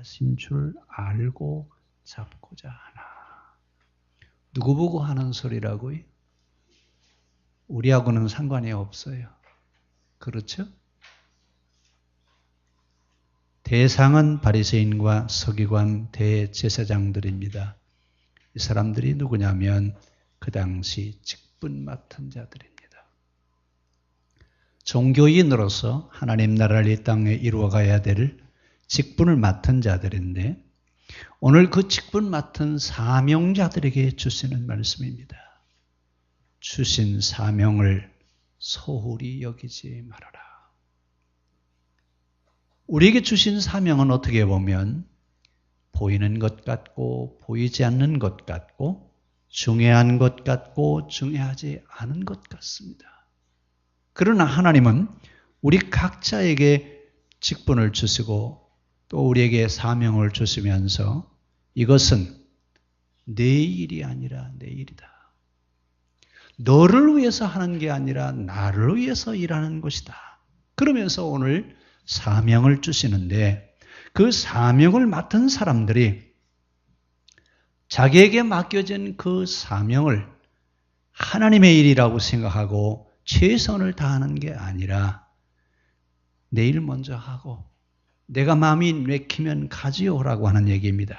하신 줄 알고 잡고자 하나. 누구 보고 하는 소리라고요? 우리하고는 상관이 없어요. 그렇죠? 대상은 바리새인과 서기관 대제사장들입니다. 이 사람들이 누구냐면 그 당시 직분 맡은 자들입니다. 종교인으로서 하나님 나라를 이 땅에 이루어가야 될 직분을 맡은 자들인데 오늘 그 직분 맡은 사명자들에게 주시는 말씀입니다. 주신 사명을 소홀히 여기지 말아라. 우리에게 주신 사명은 어떻게 보면 보이는 것 같고 보이지 않는 것 같고 중요한 것 같고 중요하지 않은 것 같습니다. 그러나 하나님은 우리 각자에게 직분을 주시고 또 우리에게 사명을 주시면서 이것은 내 일이 아니라 내 일이다. 너를 위해서 하는 게 아니라 나를 위해서 일하는 것이다. 그러면서 오늘 사명을 주시는데 그 사명을 맡은 사람들이 자기에게 맡겨진 그 사명을 하나님의 일이라고 생각하고 최선을 다하는 게 아니라 내일 먼저 하고 내가 마음이 내키면 가지요라고 하는 얘기입니다.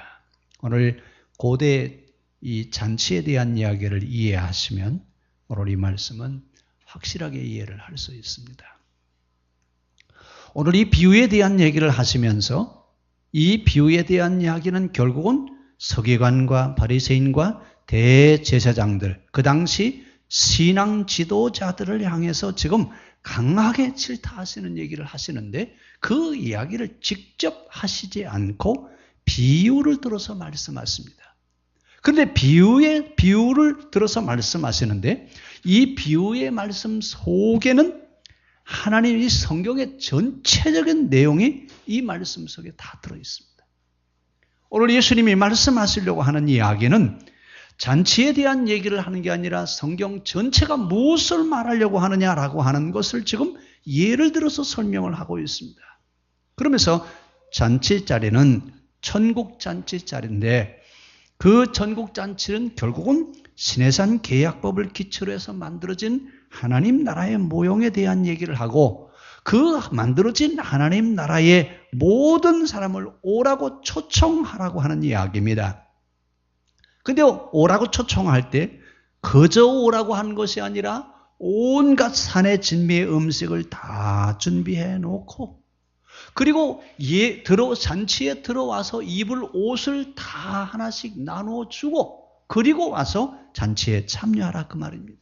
오늘 고대 이 잔치에 대한 이야기를 이해하시면 오늘 이 말씀은 확실하게 이해를 할 수 있습니다. 오늘 이 비유에 대한 얘기를 하시면서 이 비유에 대한 이야기는 결국은 서기관과 바리새인과 대제사장들, 그 당시 신앙 지도자들을 향해서 지금 강하게 질타하시는 얘기를 하시는데 그 이야기를 직접 하시지 않고 비유를 들어서 말씀하십니다. 그런데 비유를 들어서 말씀하시는데 이 비유의 말씀 속에는 하나님이 성경의 전체적인 내용이 이 말씀 속에 다 들어있습니다. 오늘 예수님이 말씀하시려고 하는 이야기는 잔치에 대한 얘기를 하는 게 아니라 성경 전체가 무엇을 말하려고 하느냐라고 하는 것을 지금 예를 들어서 설명을 하고 있습니다. 그러면서 잔치자리는 천국잔치자리인데 그 천국잔치는 결국은 시내산 계약법을 기초로 해서 만들어진 하나님 나라의 모형에 대한 얘기를 하고 그 만들어진 하나님 나라의 모든 사람을 오라고 초청하라고 하는 이야기입니다. 근데 오라고 초청할 때 그저 오라고 한 것이 아니라 온갖 산의 진미의 음식을 다 준비해 놓고 그리고 잔치에 들어와서 입을 옷을 다 하나씩 나눠주고 그리고 와서 잔치에 참여하라 그 말입니다.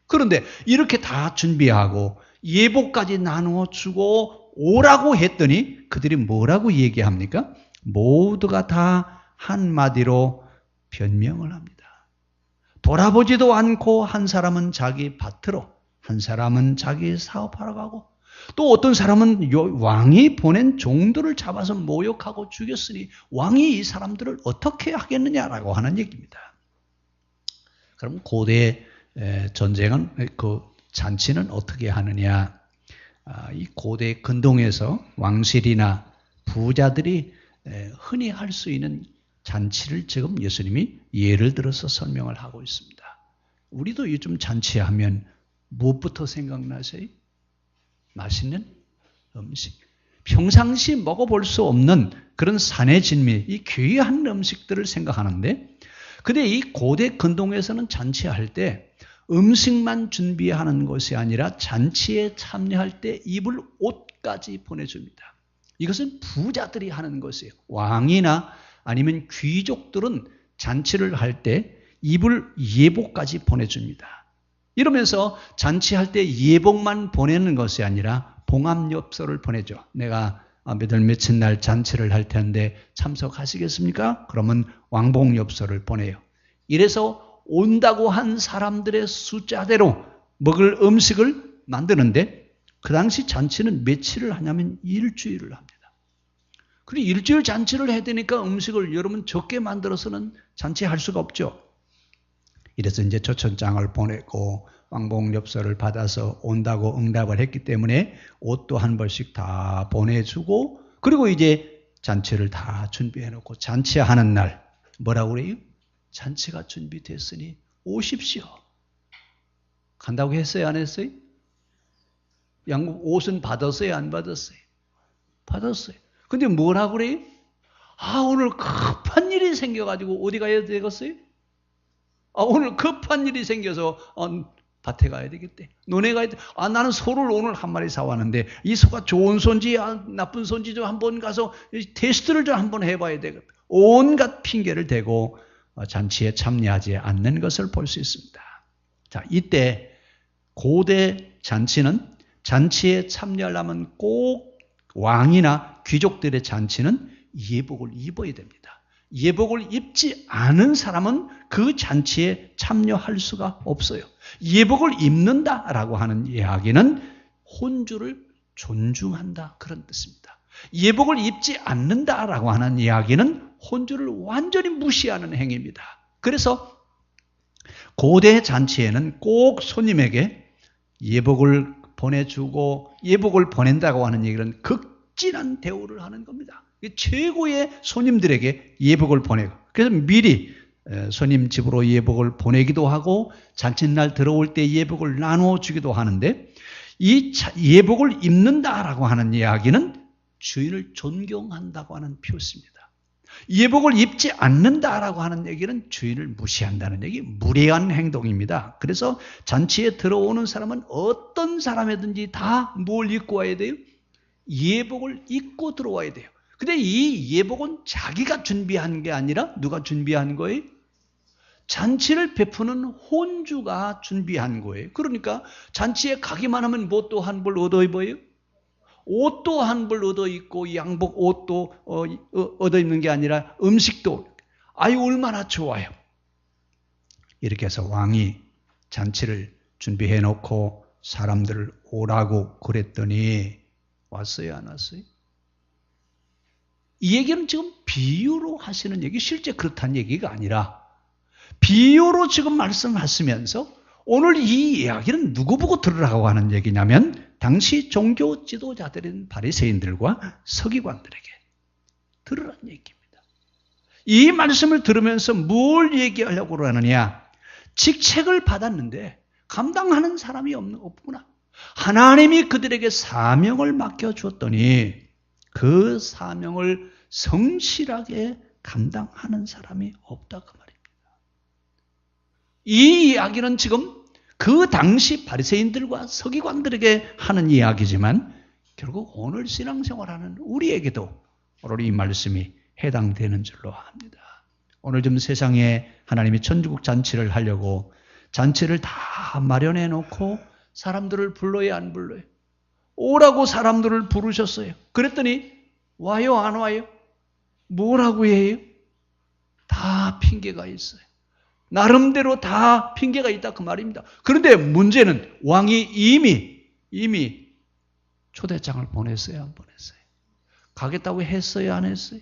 그런데 이렇게 다 준비하고 예복까지 나눠주고 오라고 했더니 그들이 뭐라고 얘기합니까? 모두가 다 한마디로 변명을 합니다. 돌아보지도 않고 한 사람은 자기 밭으로, 한 사람은 자기 사업하러 가고 또 어떤 사람은 왕이 보낸 종들을 잡아서 모욕하고 죽였으니 왕이 이 사람들을 어떻게 하겠느냐라고 하는 얘기입니다. 그럼 고대 전쟁은 그 잔치는 어떻게 하느냐? 이 고대 근동에서 왕실이나 부자들이 흔히 할 수 있는 잔치를 지금 예수님이 예를 들어서 설명을 하고 있습니다. 우리도 요즘 잔치하면 무엇부터 생각나세요? 맛있는 음식. 평상시 먹어볼 수 없는 그런 산의 진미, 이 귀한 음식들을 생각하는데 근데 이 고대 근동에서는 잔치할 때 음식만 준비하는 것이 아니라 잔치에 참여할 때 입을 옷까지 보내줍니다. 이것은 부자들이 하는 것이에요. 왕이나 아니면 귀족들은 잔치를 할 때 입을 예복까지 보내줍니다. 이러면서 잔치할 때 예복만 보내는 것이 아니라 봉합엽서를 보내죠. 내가 몇월 며칠 날 잔치를 할 텐데 참석하시겠습니까? 그러면 왕복엽서를 보내요. 이래서 온다고 한 사람들의 숫자대로 먹을 음식을 만드는데 그 당시 잔치는 며칠을 하냐면 일주일을 합니다. 그리고 일주일 잔치를 해야 되니까 음식을 여러분 적게 만들어서는 잔치할 수가 없죠. 이래서 이제 초청장을 보내고 왕복엽서를 받아서 온다고 응답을 했기 때문에 옷도 한 벌씩 다 보내주고 그리고 이제 잔치를 다 준비해놓고 잔치하는 날 뭐라고 그래요? 잔치가 준비됐으니 오십시오. 간다고 했어요? 안 했어요? 양복 옷은 받았어요? 안 받았어요? 받았어요. 근데 뭐라고 그래요? 오늘 급한 일이 생겨가지고 어디 가야 되겠어요? 오늘 급한 일이 생겨서 밭에 가야 되겠대. 논에 가야 돼. 나는 소를 오늘 한 마리 사왔는데 이 소가 좋은 소인지 나쁜 소인지 좀 한번 가서 테스트를 좀 한번 해봐야 되겠다. 온갖 핑계를 대고 잔치에 참여하지 않는 것을 볼 수 있습니다. 자, 이때 고대 잔치는 잔치에 참여하려면 꼭 왕이나 귀족들의 잔치는 예복을 입어야 됩니다. 예복을 입지 않은 사람은 그 잔치에 참여할 수가 없어요. 예복을 입는다라고 하는 이야기는 혼주를 존중한다 그런 뜻입니다. 예복을 입지 않는다라고 하는 이야기는 혼주를 완전히 무시하는 행위입니다. 그래서 고대 잔치에는 꼭 손님에게 예복을 보내주고 예복을 보낸다고 하는 얘기는 극진한 대우를 하는 겁니다. 최고의 손님들에게 예복을 보내고 그래서 미리 손님 집으로 예복을 보내기도 하고 잔칫날 들어올 때 예복을 나눠주기도 하는데 이 예복을 입는다라고 하는 이야기는 주인을 존경한다고 하는 표시입니다. 예복을 입지 않는다라고 하는 얘기는 주인을 무시한다는 얘기, 무례한 행동입니다. 그래서 잔치에 들어오는 사람은 어떤 사람이든지 다 뭘 입고 와야 돼요? 예복을 입고 들어와야 돼요. 근데 이 예복은 자기가 준비한 게 아니라 누가 준비한 거예요? 잔치를 베푸는 혼주가 준비한 거예요. 그러니까 잔치에 가기만 하면 뭐 또 한 벌 얻어 입어요? 옷도 한 벌 얻어 입고 양복 옷도 얻어 입는 게 아니라 음식도 얼마나 좋아요. 이렇게 해서 왕이 잔치를 준비해 놓고 사람들을 오라고 그랬더니 왔어요, 안 왔어요? 이 얘기는 지금 비유로 하시는 얘기, 실제 그렇다는 얘기가 아니라 비유로 지금 말씀하시면서 오늘 이 이야기는 누구 보고 들으라고 하는 얘기냐면 당시 종교 지도자들인 바리새인들과 서기관들에게 들으라는 얘기입니다. 이 말씀을 들으면서 뭘 얘기하려고 하느냐? 직책을 받았는데 감당하는 사람이 없구나. 하나님이 그들에게 사명을 맡겨주었더니 그 사명을 성실하게 감당하는 사람이 없다 그 말입니다. 이 이야기는 지금 그 당시 바리새인들과 서기관들에게 하는 이야기지만 결국 오늘 신앙생활하는 우리에게도 오늘 이 말씀이 해당되는 줄로 압니다. 오늘 좀 세상에 하나님이 천주국 잔치를 하려고 잔치를 다 마련해 놓고 사람들을 불러야 안 불러요? 오라고 사람들을 부르셨어요. 그랬더니 와요 안 와요? 뭐라고 해요? 다 핑계가 있어요. 나름대로 다 핑계가 있다 그 말입니다. 그런데 문제는 왕이 이미 초대장을 보냈어요, 안 보냈어요? 가겠다고 했어요, 안 했어요?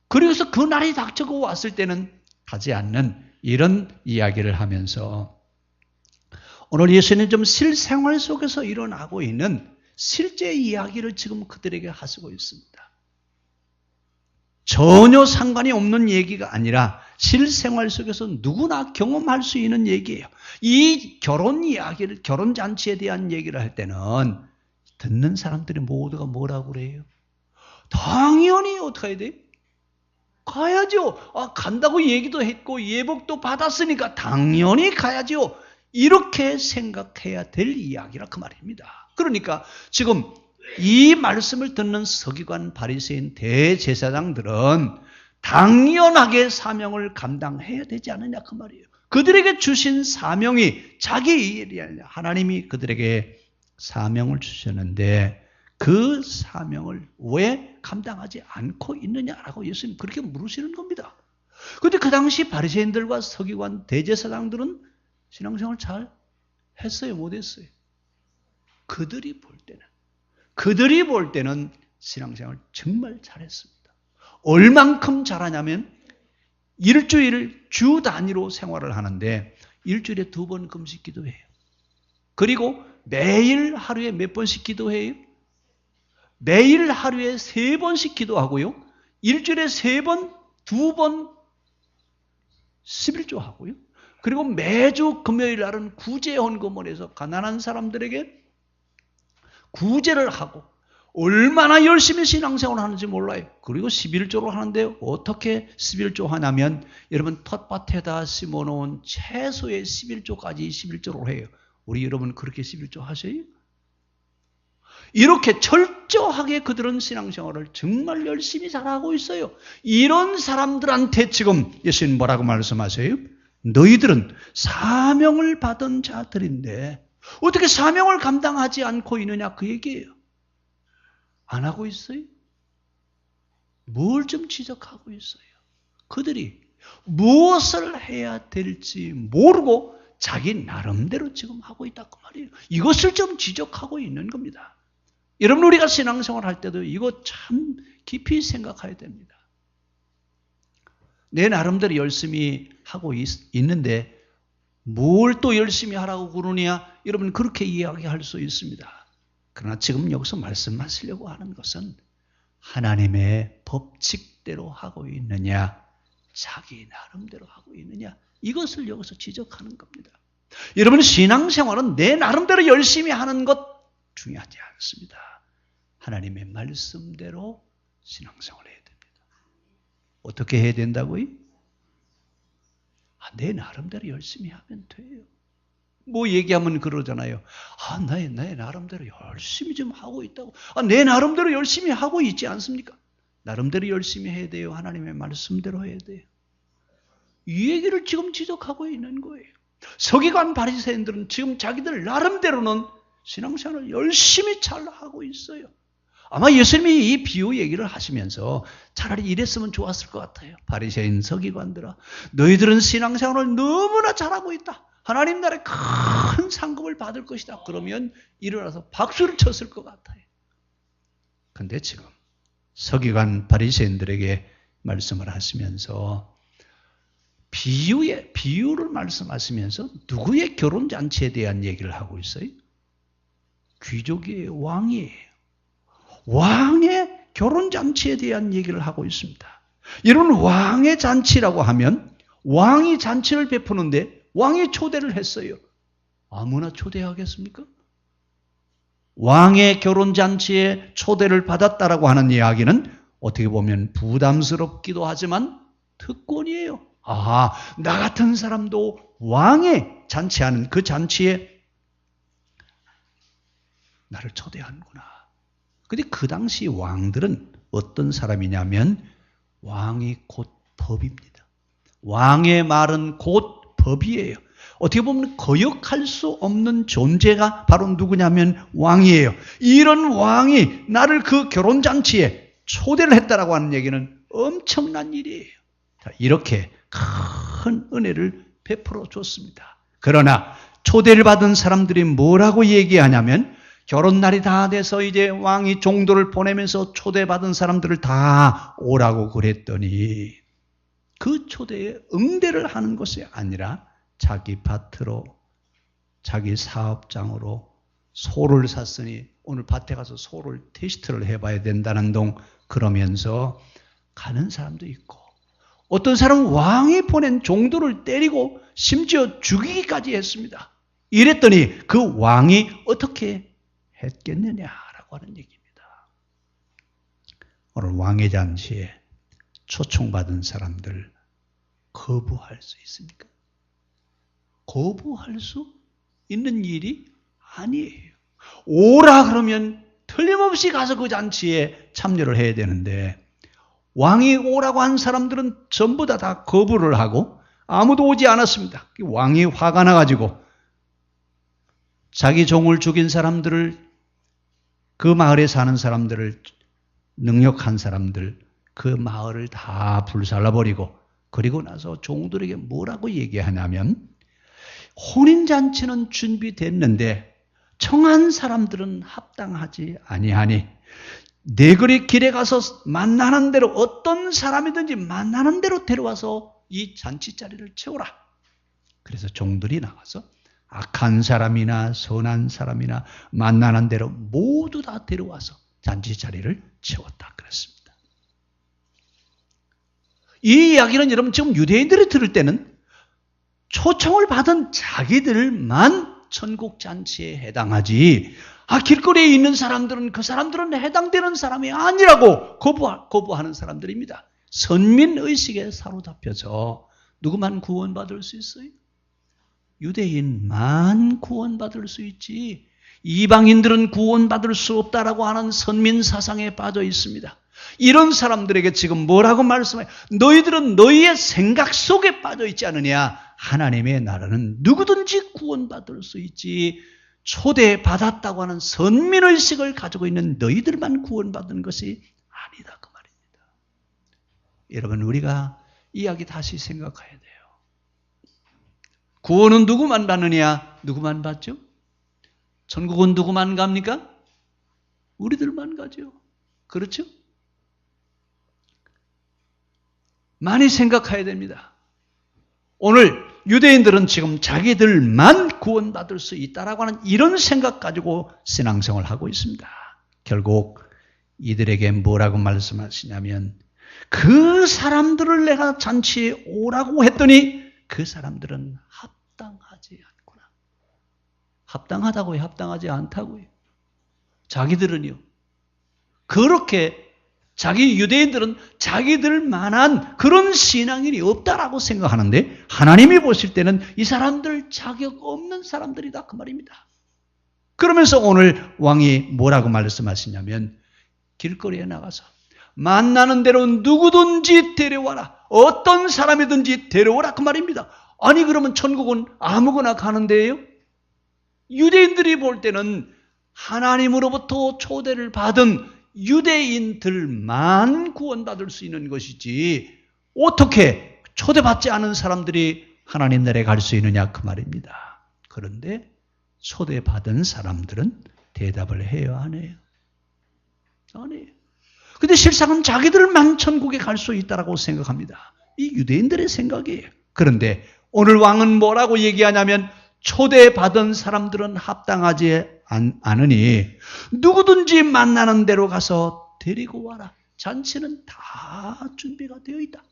그래서 그 날이 닥쳐고 왔을 때는 가지 않는 이런 이야기를 하면서 오늘 예수님 좀 실생활 속에서 일어나고 있는 실제 이야기를 지금 그들에게 하시고 있습니다. 전혀 상관이 없는 얘기가 아니라 실생활 속에서 누구나 경험할 수 있는 얘기예요. 이 결혼 이야기를, 결혼 잔치에 대한 얘기를 할 때는 듣는 사람들이 모두가 뭐라고 그래요? 당연히 어떻게 해야 돼요? 가야죠. 간다고 얘기도 했고 예복도 받았으니까 당연히 가야죠. 이렇게 생각해야 될 이야기라 그 말입니다. 그러니까 지금 이 말씀을 듣는 서기관, 바리새인, 대제사장들은 당연하게 사명을 감당해야 되지 않느냐 그 말이에요. 그들에게 주신 사명이 자기 일이 아니라 하나님이 그들에게 사명을 주셨는데 그 사명을 왜 감당하지 않고 있느냐라고 예수님 그렇게 물으시는 겁니다. 그런데 그 당시 바리새인들과 서기관, 대제사장들은 신앙생활 잘 했어요, 못했어요? 그들이 볼 때는 신앙생활 정말 잘했습니다. 얼만큼 잘하냐면 일주일을 주 단위로 생활을 하는데 일주일에 2번 금식 기도해요. 그리고 매일 하루에 몇 번씩 기도해요? 매일 하루에 3번씩 기도하고요. 일주일에 3번, 2번 11조 하고요. 그리고 매주 금요일 날은 구제 헌금을 해서 가난한 사람들에게 구제를 하고 얼마나 열심히 신앙생활을 하는지 몰라요. 그리고 11조를 하는데 어떻게 11조 하냐면 여러분 텃밭에다 심어놓은 채소의 11조까지 11조를 해요. 우리 여러분 그렇게 11조 하세요? 이렇게 철저하게 그들은 신앙생활을 정말 열심히 잘하고 있어요. 이런 사람들한테 지금 예수님 뭐라고 말씀하세요? 너희들은 사명을 받은 자들인데 어떻게 사명을 감당하지 않고 있느냐 그 얘기예요. 안 하고 있어요? 뭘 좀 지적하고 있어요. 그들이 무엇을 해야 될지 모르고 자기 나름대로 지금 하고 있다 그 말이에요. 이것을 좀 지적하고 있는 겁니다. 여러분 우리가 신앙생활 할 때도 이거 참 깊이 생각해야 됩니다. 내 나름대로 열심히 하고 있는데 뭘 또 열심히 하라고 그러냐? 여러분 그렇게 이야기할 수 있습니다. 그러나 지금 여기서 말씀하시려고 하는 것은 하나님의 법칙대로 하고 있느냐, 자기 나름대로 하고 있느냐, 이것을 여기서 지적하는 겁니다. 여러분 신앙생활은 내 나름대로 열심히 하는 것 중요하지 않습니다. 하나님의 말씀대로 신앙생활을 해야 됩니다. 어떻게 해야 된다고요? 내 나름대로 열심히 하면 돼요. 뭐 얘기하면 그러잖아요. 내 나름대로 열심히 좀 하고 있다고. 내 나름대로 열심히 하고 있지 않습니까? 나름대로 열심히 해야 돼요. 하나님의 말씀대로 해야 돼요. 이 얘기를 지금 지적하고 있는 거예요. 서기관 바리새인들은 지금 자기들 나름대로는 신앙생활을 열심히 잘 하고 있어요. 아마 예수님이 이 비유 얘기를 하시면서 차라리 이랬으면 좋았을 것 같아요. 바리새인 서기관들아, 너희들은 신앙생활을 너무나 잘하고 있다. 하나님 나라에 큰 상급을 받을 것이다. 그러면 일어나서 박수를 쳤을 것 같아요. 그런데 지금 서기관 바리새인들에게 말씀을 하시면서 비유를 말씀하시면서 누구의 결혼잔치에 대한 얘기를 하고 있어요? 귀족이에요. 왕이에요. 왕의 결혼잔치에 대한 얘기를 하고 있습니다. 이런 왕의 잔치라고 하면 왕이 잔치를 베푸는데 왕이 초대를 했어요. 아무나 초대하겠습니까? 왕의 결혼잔치에 초대를 받았다라고 하는 이야기는 어떻게 보면 부담스럽기도 하지만 특권이에요. 나 같은 사람도 왕의 잔치하는 그 잔치에 나를 초대하는구나. 근데 그 당시 왕들은 어떤 사람이냐면 왕이 곧 법입니다. 왕의 말은 곧 법이에요. 어떻게 보면 거역할 수 없는 존재가 바로 누구냐면 왕이에요. 이런 왕이 나를 그 결혼잔치에 초대를 했다라고 하는 얘기는 엄청난 일이에요. 이렇게 큰 은혜를 베풀어 줬습니다. 그러나 초대를 받은 사람들이 뭐라고 얘기하냐면 결혼날이 다 돼서 이제 왕이 종도를 보내면서 초대받은 사람들을 다 오라고 그랬더니 그 초대에 응대를 하는 것이 아니라 자기 밭으로 자기 사업장으로 소를 샀으니 오늘 밭에 가서 소를 테스트를 해봐야 된다는 둥 그러면서 가는 사람도 있고 어떤 사람은 왕이 보낸 종도를 때리고 심지어 죽이기까지 했습니다. 이랬더니 그 왕이 어떻게 했겠느냐라고 하는 얘기입니다. 오늘 왕의 잔치에 초청받은 사람들 거부할 수 있습니까? 거부할 수 있는 일이 아니에요. 오라 그러면 틀림없이 가서 그 잔치에 참여를 해야 되는데 왕이 오라고 한 사람들은 전부 다 거부를 하고 아무도 오지 않았습니다. 왕이 화가 나가지고 자기 종을 죽인 사람들을 그 마을에 사는 사람들을 능력한 사람들 그 마을을 다 불살라버리고 그리고 나서 종들에게 뭐라고 얘기하냐면 혼인잔치는 준비됐는데 청한 사람들은 합당하지 아니하니 내거리 길에 가서 만나는 대로 어떤 사람이든지 만나는 대로 데려와서 이 잔치 자리를 채우라. 그래서 종들이 나가서 악한 사람이나 선한 사람이나 만나는 대로 모두 다 데려와서 잔치 자리를 채웠다 그랬습니다. 이 이야기는 여러분 지금 유대인들이 들을 때는 초청을 받은 자기들만 천국 잔치에 해당하지, 길거리에 있는 사람들은 그 사람들은 해당되는 사람이 아니라고 거부하는 사람들입니다. 선민의식에 사로잡혀서 누구만 구원받을 수 있어요? 유대인만 구원받을 수 있지 이방인들은 구원받을 수 없다라고 하는 선민 사상에 빠져 있습니다. 이런 사람들에게 지금 뭐라고 말씀해요? 너희들은 너희의 생각 속에 빠져 있지 않느냐? 하나님의 나라는 누구든지 구원받을 수 있지 초대받았다고 하는 선민의식을 가지고 있는 너희들만 구원받는 것이 아니다 그 말입니다. 여러분 우리가 이야기 다시 생각해야 돼요. 구원은 누구만 받느냐? 누구만 받죠? 천국은 누구만 갑니까? 우리들만 가죠. 그렇죠? 많이 생각해야 됩니다. 오늘 유대인들은 지금 자기들만 구원받을 수 있다라고 하는 이런 생각 가지고 신앙생활을 하고 있습니다. 결국 이들에게 뭐라고 말씀하시냐면 그 사람들을 내가 잔치에 오라고 했더니 그 사람들은 합당하지 않구나. 합당하다고요? 합당하지 않다고요? 자기들은요. 그렇게 자기 유대인들은 자기들만한 그런 신앙인이 없다라고 생각하는데 하나님이 보실 때는 이 사람들 자격 없는 사람들이다 그 말입니다. 그러면서 오늘 왕이 뭐라고 말씀하시냐면 길거리에 나가서 만나는 대로 누구든지 데려와라. 어떤 사람이든지 데려오라 그 말입니다. 아니 그러면 천국은 아무거나 가는 데예요? 유대인들이 볼 때는 하나님으로부터 초대를 받은 유대인들만 구원받을 수 있는 것이지 어떻게 초대받지 않은 사람들이 하나님 나라에 갈 수 있느냐 그 말입니다. 그런데 초대받은 사람들은 대답을 해요? 안 해요? 안 해요. 근데 실상은 자기들만 천국에 갈 수 있다고 생각합니다. 이 유대인들의 생각이에요. 그런데 오늘 왕은 뭐라고 얘기하냐면 초대받은 사람들은 합당하지 않으니 누구든지 만나는 대로 가서 데리고 와라. 잔치는 다 준비가 되어 있다.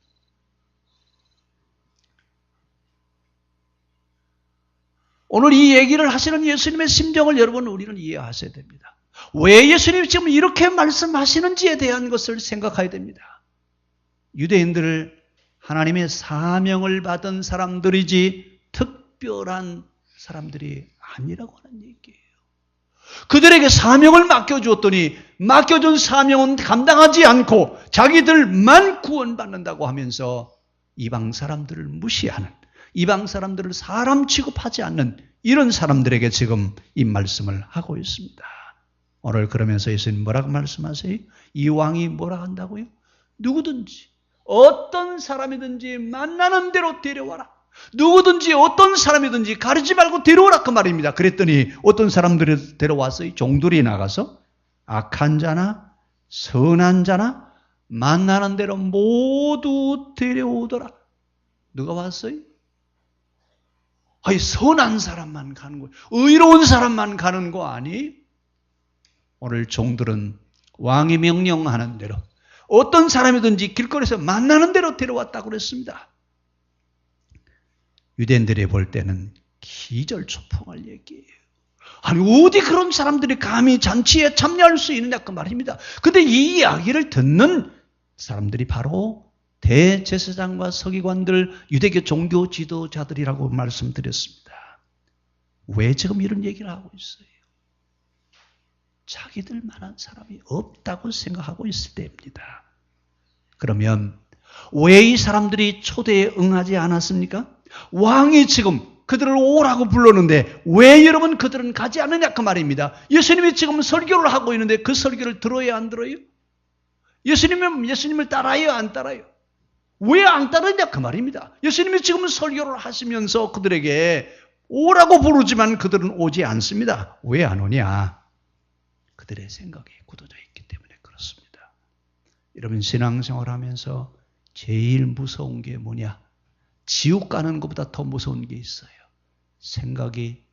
오늘 이 얘기를 하시는 예수님의 심정을 여러분 우리는 이해하셔야 됩니다. 왜 예수님이 지금 이렇게 말씀하시는지에 대한 것을 생각해야 됩니다. 유대인들을 하나님의 사명을 받은 사람들이지 특별한 사람들이 아니라고 하는 얘기예요. 그들에게 사명을 맡겨주었더니 맡겨준 사명은 감당하지 않고 자기들만 구원받는다고 하면서 이방 사람들을 무시하는, 이방 사람들을 사람 취급하지 않는 이런 사람들에게 지금 이 말씀을 하고 있습니다. 오늘 그러면서 예수님 뭐라고 말씀하세요? 이 왕이 뭐라 한다고요? 누구든지 어떤 사람이든지 만나는 대로 데려와라. 누구든지 어떤 사람이든지 가리지 말고 데려오라 그 말입니다. 그랬더니 어떤 사람들이 데려왔어요? 종들이 나가서 악한 자나 선한 자나 만나는 대로 모두 데려오더라. 누가 왔어요? 선한 사람만 가는 거예요. 의로운 사람만 가는 거 아니? 오늘 종들은 왕이 명령하는 대로 어떤 사람이든지 길거리에서 만나는 대로 데려왔다고 그랬습니다. 유대인들이 볼 때는 기절초풍할 얘기예요. 아니 어디 그런 사람들이 감히 잔치에 참여할 수 있느냐 그 말입니다. 그런데 이 이야기를 듣는 사람들이 바로 대제사장과 서기관들, 유대교 종교 지도자들이라고 말씀드렸습니다. 왜 지금 이런 얘기를 하고 있어요? 자기들만한 사람이 없다고 생각하고 있을 때입니다. 그러면 왜 이 사람들이 초대에 응하지 않았습니까? 왕이 지금 그들을 오라고 불렀는데 왜 여러분 그들은 가지 않느냐 그 말입니다. 예수님이 지금 설교를 하고 있는데 그 설교를 들어야 안 들어요? 예수님을 따라요 안 따라요? 왜 안 따르냐 그 말입니다. 예수님이 지금 설교를 하시면서 그들에게 오라고 부르지만 그들은 오지 않습니다. 왜 안 오냐? 그들의 생각이 굳어져 있기 때문에 그렇습니다. 여러분 신앙생활 하면서 제일 무서운 게 뭐냐? 지옥 가는 것보다 더 무서운 게 있어요. 생각이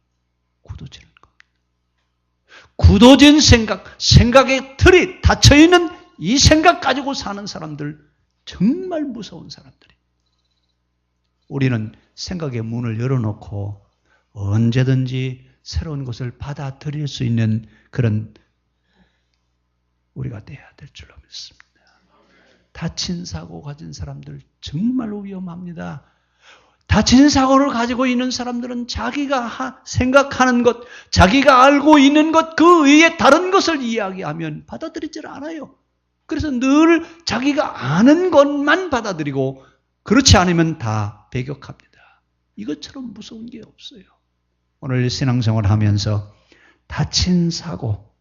굳어지는 겁니다. 굳어진 생각, 생각의 틀이 닫혀있는 이 생각 가지고 사는 사람들, 정말 무서운 사람들이. 우리는 생각의 문을 열어놓고 언제든지 새로운 것을 받아들일 수 있는 그런 우리가 돼야 될 줄로 믿습니다. 다친 사고 가진 사람들 정말 위험합니다. 다친 사고를 가지고 있는 사람들은 자기가 생각하는 것, 자기가 알고 있는 것, 그 외에 다른 것을 이야기하면 받아들이질 않아요. 그래서 늘 자기가 아는 것만 받아들이고 그렇지 않으면 다 배격합니다. 이것처럼 무서운 게 없어요. 오늘 신앙생활 하면서 다친 사고,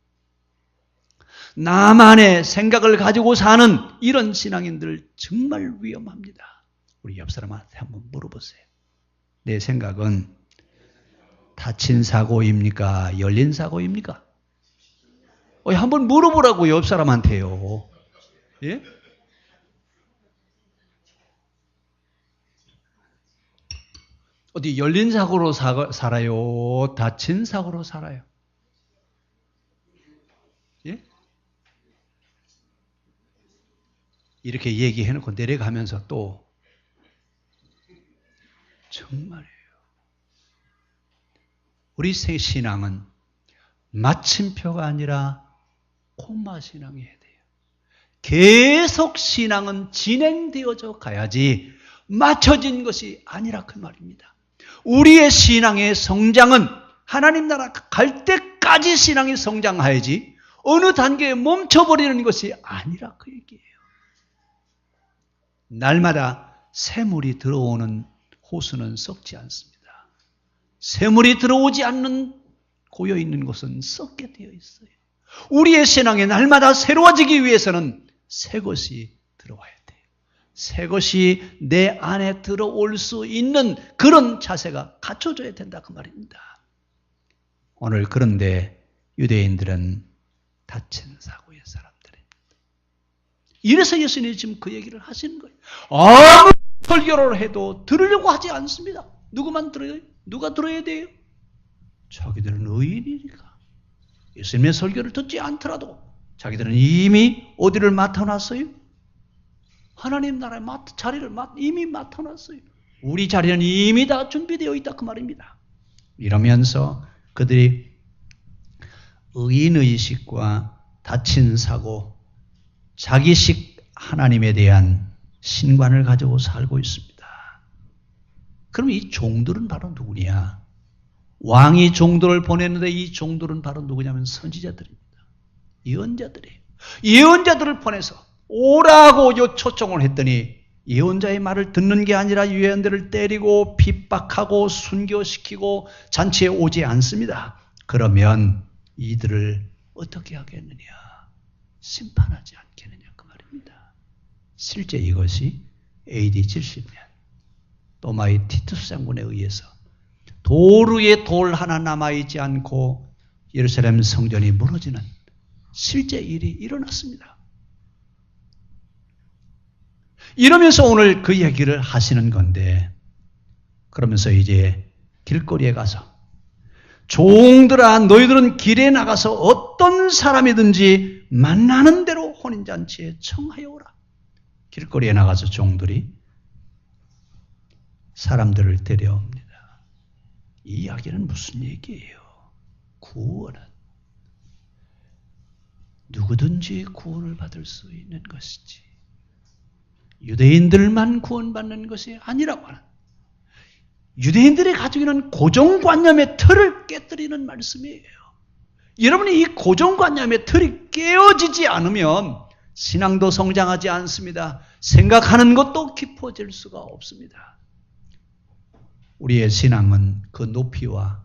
나만의 생각을 가지고 사는 이런 신앙인들 정말 위험합니다. 우리 옆 사람한테 한번 물어보세요. 내 생각은 다친 사고입니까? 열린 사고입니까? 한번 물어보라고 옆 사람한테요. 예? 어디 열린 사고로 살아요? 다친 사고로 살아요? 예? 이렇게 얘기해놓고 내려가면서 또 정말이에요. 우리 새 신앙은 마침표가 아니라 콤마 신앙이어야 돼요. 계속 신앙은 진행되어져 가야지 맞춰진 것이 아니라 그 말입니다. 우리의 신앙의 성장은 하나님 나라 갈 때까지 신앙이 성장해야지 어느 단계에 멈춰버리는 것이 아니라 그 얘기예요. 날마다 새물이 들어오는 호수는 썩지 않습니다. 새물이 들어오지 않는 고여있는 곳은 썩게 되어 있어요. 우리의 신앙이 날마다 새로워지기 위해서는 새 것이 들어와야 돼요. 새 것이 내 안에 들어올 수 있는 그런 자세가 갖춰져야 된다 그 말입니다. 오늘 그런데 유대인들은 다친 사고의 사람들입니다. 이래서 예수님이 지금 그 얘기를 하시는 거예요. 아무 설교를 해도 들으려고 하지 않습니다. 누구만 들어요? 누가 들어야 돼요? 자기들은 의인이니까. 예수님의 설교를 듣지 않더라도 자기들은 이미 어디를 맡아놨어요? 하나님 나라의 자리를 이미 맡아놨어요. 우리 자리는 이미 다 준비되어 있다 그 말입니다. 이러면서 그들이 의인의식과 다친 사고, 자기식 하나님에 대한 신관을 가지고 살고 있습니다. 그럼 이 종들은 바로 누구냐? 왕이 종들을 보냈는데 이 종들은 바로 누구냐면 선지자들입니다. 예언자들이에요. 예언자들을 보내서 오라고 초청을 했더니 예언자의 말을 듣는 게 아니라 예언자들을 때리고 핍박하고 순교시키고 잔치에 오지 않습니다. 그러면 이들을 어떻게 하겠느냐? 심판하지 않겠느냐 그 말입니다. 실제 이것이 AD 70년 또마의 티투스 장군에 의해서 돌 위에 돌 하나 남아있지 않고 예루살렘 성전이 무너지는 실제 일이 일어났습니다. 이러면서 오늘 그 얘기를 하시는 건데, 그러면서 이제 길거리에 가서 종들아 너희들은 길에 나가서 어떤 사람이든지 만나는 대로 혼인잔치에 청하여 오라. 길거리에 나가서 종들이 사람들을 데려옵니다. 이 이야기는 무슨 얘기예요? 구원은 누구든지 구원을 받을 수 있는 것이지 유대인들만 구원받는 것이 아니라고 하는, 유대인들이 가지고 있는 고정관념의 틀을 깨뜨리는 말씀이에요. 여러분이 이 고정관념의 틀이 깨어지지 않으면 신앙도 성장하지 않습니다. 생각하는 것도 깊어질 수가 없습니다. 우리의 신앙은 그 높이와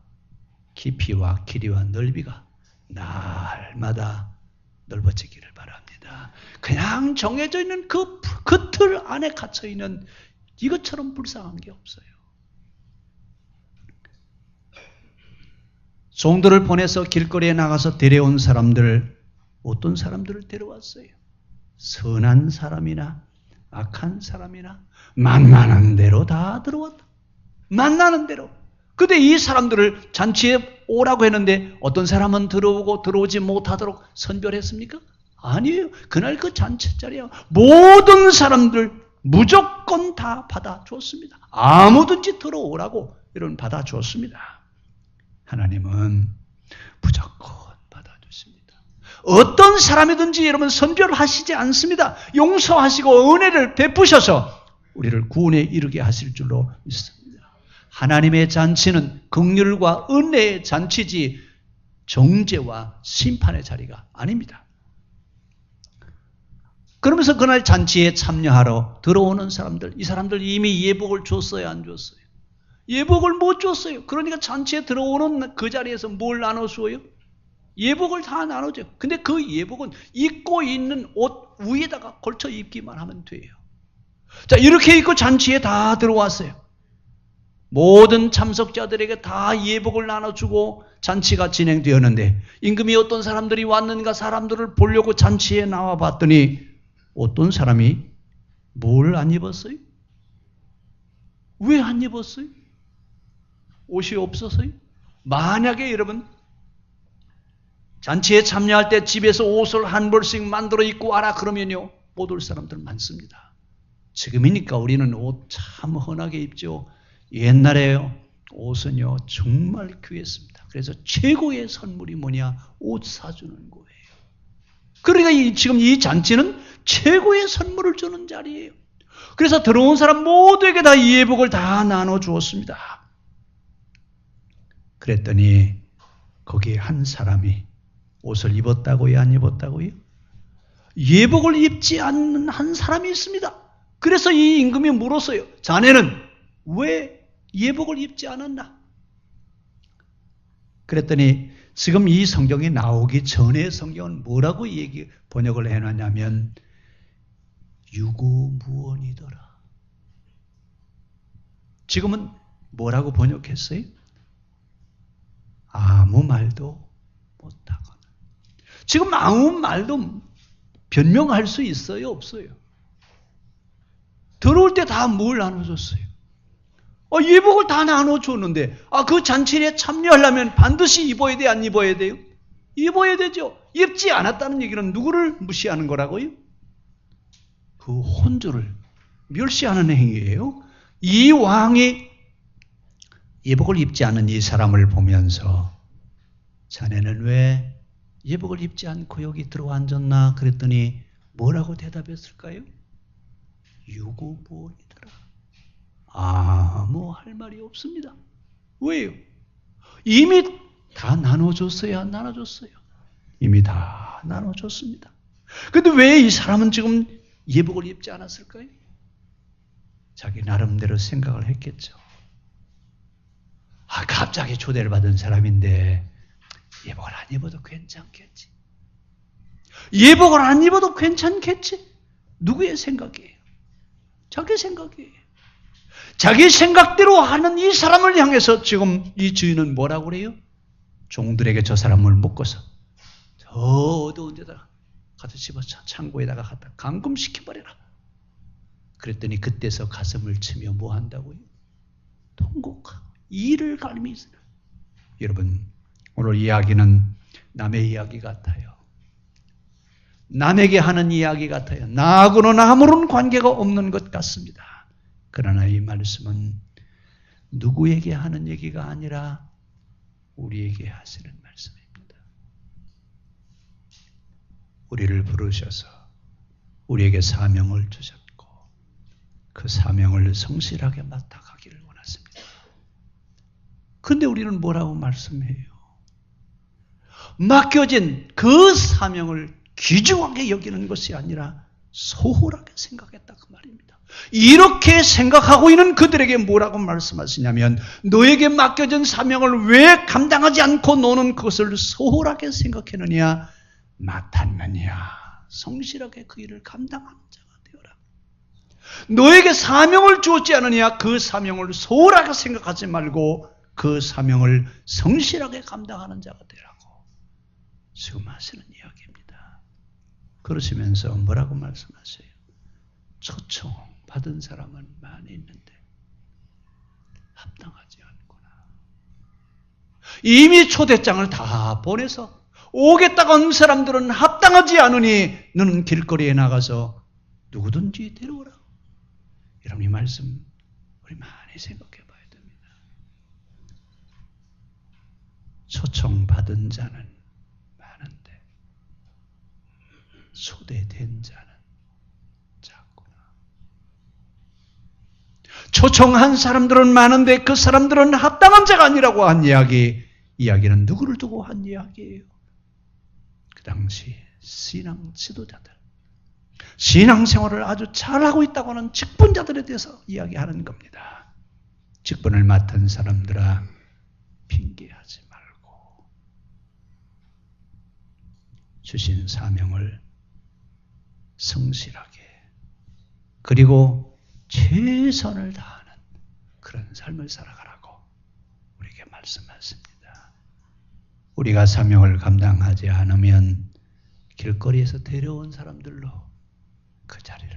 깊이와 길이와 넓이가 날마다 넓어지기를 바랍니다. 그냥 정해져 있는 그 틀 안에 갇혀 있는 이것처럼 불쌍한 게 없어요. 종들을 보내서 길거리에 나가서 데려온 사람들, 어떤 사람들을 데려왔어요? 선한 사람이나 악한 사람이나 만나는 대로 다 들어왔다. 만나는 대로. 근데 이 사람들을 잔치에 오라고 했는데 어떤 사람은 들어오고 들어오지 못하도록 선별했습니까? 아니에요. 그날 그 잔치 자리에 모든 사람들 무조건 다 받아줬습니다. 아무든지 들어오라고 이런 받아줬습니다. 하나님은 무조건 받아주십니다. 어떤 사람이든지 여러분 선별하시지 않습니다. 용서하시고 은혜를 베푸셔서 우리를 구원에 이르게 하실 줄로 믿습니다. 하나님의 잔치는 긍휼과 은혜의 잔치지 정죄와 심판의 자리가 아닙니다. 그러면서 그날 잔치에 참여하러 들어오는 사람들, 이 사람들 이미 예복을 줬어요, 안 줬어요? 예복을 못 줬어요. 그러니까 잔치에 들어오는 그 자리에서 뭘 나눠주어요? 예복을 다 나눠줘요. 근데 그 예복은 입고 있는 옷 위에다가 걸쳐 입기만 하면 돼요. 자, 이렇게 입고 잔치에 다 들어왔어요. 모든 참석자들에게 다 예복을 나눠주고 잔치가 진행되었는데 임금이 어떤 사람들이 왔는가 사람들을 보려고 잔치에 나와 봤더니 어떤 사람이 뭘 안 입었어요? 왜 안 입었어요? 옷이 없어서요? 만약에 여러분 잔치에 참여할 때 집에서 옷을 한 벌씩 만들어 입고 와라 그러면요 못 올 사람들 많습니다. 지금이니까 우리는 옷 참 흔하게 입죠. 옛날에요 옷은요 정말 귀했습니다. 그래서 최고의 선물이 뭐냐? 옷 사주는 거예요. 그러니까 지금 이 잔치는 최고의 선물을 주는 자리예요. 그래서 들어온 사람 모두에게 다 예복을 다 나눠 주었습니다. 그랬더니 거기에 한 사람이 옷을 입었다고요? 안 입었다고요? 예복을 입지 않는 한 사람이 있습니다. 그래서 이 임금이 물었어요. 자네는 왜 예복을 입지 않았나? 그랬더니 지금 이 성경이 나오기 전에 성경은 뭐라고 번역을 해놨냐면 유고무원이더라. 지금은 뭐라고 번역했어요? 아무 말도 못하거나. 지금 아무 말도 변명할 수 있어요? 없어요? 들어올 때 다 뭘 나눠줬어요? 예복을 다 나눠줬는데 그 잔치에 참여하려면 반드시 입어야 돼요? 안 입어야 돼요? 입어야 되죠. 입지 않았다는 얘기는 누구를 무시하는 거라고요? 그 혼주를 멸시하는 행위예요. 이 왕이 예복을 입지 않은 이 사람을 보면서 자네는 왜 예복을 입지 않고 여기 들어와 앉았나? 그랬더니 뭐라고 대답했을까요? 유고무원이더라. 아무 할 말이 없습니다. 왜요? 이미 다 나눠줬어요? 안 나눠줬어요? 이미 다 나눠줬습니다. 근데 왜 이 사람은 지금 예복을 입지 않았을까요? 자기 나름대로 생각을 했겠죠. 갑자기 초대를 받은 사람인데 예복을 안 입어도 괜찮겠지. 예복을 안 입어도 괜찮겠지. 누구의 생각이에요? 자기 생각이에요. 자기 생각대로 하는 이 사람을 향해서 지금 이 주인은 뭐라고 그래요? 종들에게 저 사람을 묶어서 저 어두운 데다가 가서 집어서 창고에다가 갖다 감금시켜버려라. 그랬더니 그때서 가슴을 치며 뭐 한다고요? 통곡하고 이를 갈미 있어요. 여러분 오늘 이야기는 남의 이야기 같아요. 남에게 하는 이야기 같아요. 나하고는 아무런 관계가 없는 것 같습니다. 그러나 이 말씀은 누구에게 하는 얘기가 아니라 우리에게 하시는 말씀입니다. 우리를 부르셔서 우리에게 사명을 주셨고 그 사명을 성실하게 맡아가기를 원하십니다. 그런데 우리는 뭐라고 말씀해요? 맡겨진 그 사명을 귀중하게 여기는 것이 아니라 소홀하게 생각했다 그 말입니다. 이렇게 생각하고 있는 그들에게 뭐라고 말씀하시냐면 너에게 맡겨진 사명을 왜 감당하지 않고 너는 그것을 소홀하게 생각했느냐 맡았느냐 성실하게 그 일을 감당하는 자가 되어라. 너에게 사명을 주었지 않느냐 그 사명을 소홀하게 생각하지 말고 그 사명을 성실하게 감당하는 자가 되라고 지금 하시는 이야기입니다. 그러시면서 뭐라고 말씀하세요? 초청 받은 사람은 많이 있는데 합당하지 않구나. 이미 초대장을 다 보내서 오겠다고 한 사람들은 합당하지 않으니 너는 길거리에 나가서 누구든지 데려오라. 여러분, 이 말씀 우리 많이 생각해 봐야 됩니다. 초청받은 자는 많은데 초대된 자는 작구나. 초청한 사람들은 많은데 그 사람들은 합당한 자가 아니라고 한 이야기는 누구를 두고 한 이야기예요? 그 당시 신앙 지도자들, 신앙생활을 아주 잘하고 있다고 하는 직분자들에 대해서 이야기하는 겁니다. 직분을 맡은 사람들아, 핑계하지 말고 주신 사명을 성실하게 그리고 최선을 다하는 그런 삶을 살아가라고 우리에게 말씀하십니다. 우리가 사명을 감당하지 않으면 길거리에서 데려온 사람들로 그 자리를